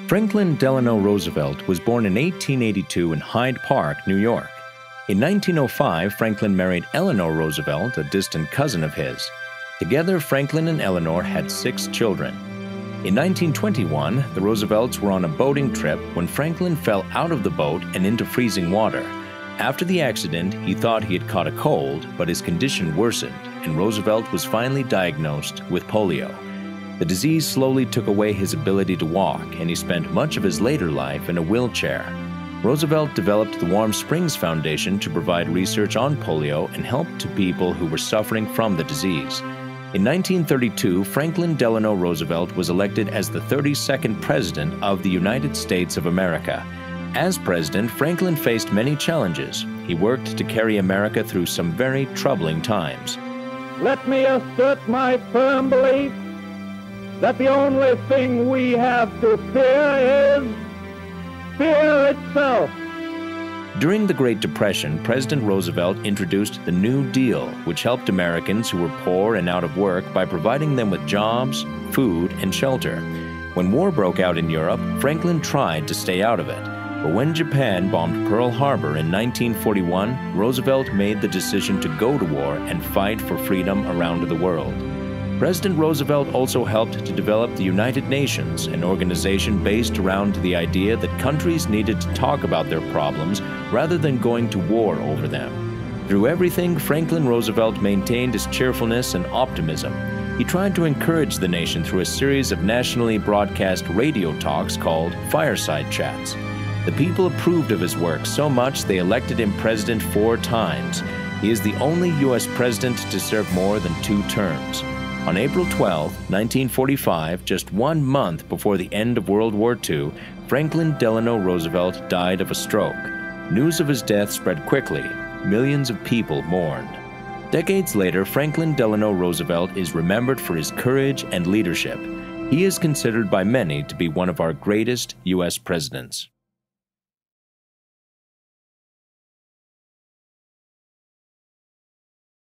Franklin Delano Roosevelt was born in 1882 in Hyde Park, New York. In 1905, Franklin married Eleanor Roosevelt, a distant cousin of his. Together, Franklin and Eleanor had 6 children. In 1921, the Roosevelts were on a boating trip when Franklin fell out of the boat and into freezing water. After the accident, he thought he had caught a cold, but his condition worsened, and Roosevelt was finally diagnosed with polio. The disease slowly took away his ability to walk, and he spent much of his later life in a wheelchair. Roosevelt developed the Warm Springs Foundation to provide research on polio and help to people who were suffering from the disease. In 1932, Franklin Delano Roosevelt was elected as the 32nd President of the United States of America. As president, Franklin faced many challenges. He worked to carry America through some very troubling times. Let me assert my firm belief that the only thing we have to fear is fear itself. During the Great Depression, President Roosevelt introduced the New Deal, which helped Americans who were poor and out of work by providing them with jobs, food, and shelter. When war broke out in Europe, Franklin tried to stay out of it. But when Japan bombed Pearl Harbor in 1941, Roosevelt made the decision to go to war and fight for freedom around the world. President Roosevelt also helped to develop the United Nations, an organization based around the idea that countries needed to talk about their problems rather than going to war over them. Through everything, Franklin Roosevelt maintained his cheerfulness and optimism. He tried to encourage the nation through a series of nationally broadcast radio talks called Fireside Chats. The people approved of his work so much they elected him president 4 times. He is the only U.S. president to serve more than 2 terms. On April 12, 1945, just 1 month before the end of World War II, Franklin Delano Roosevelt died of a stroke. News of his death spread quickly. Millions of people mourned. Decades later, Franklin Delano Roosevelt is remembered for his courage and leadership. He is considered by many to be one of our greatest U.S. presidents.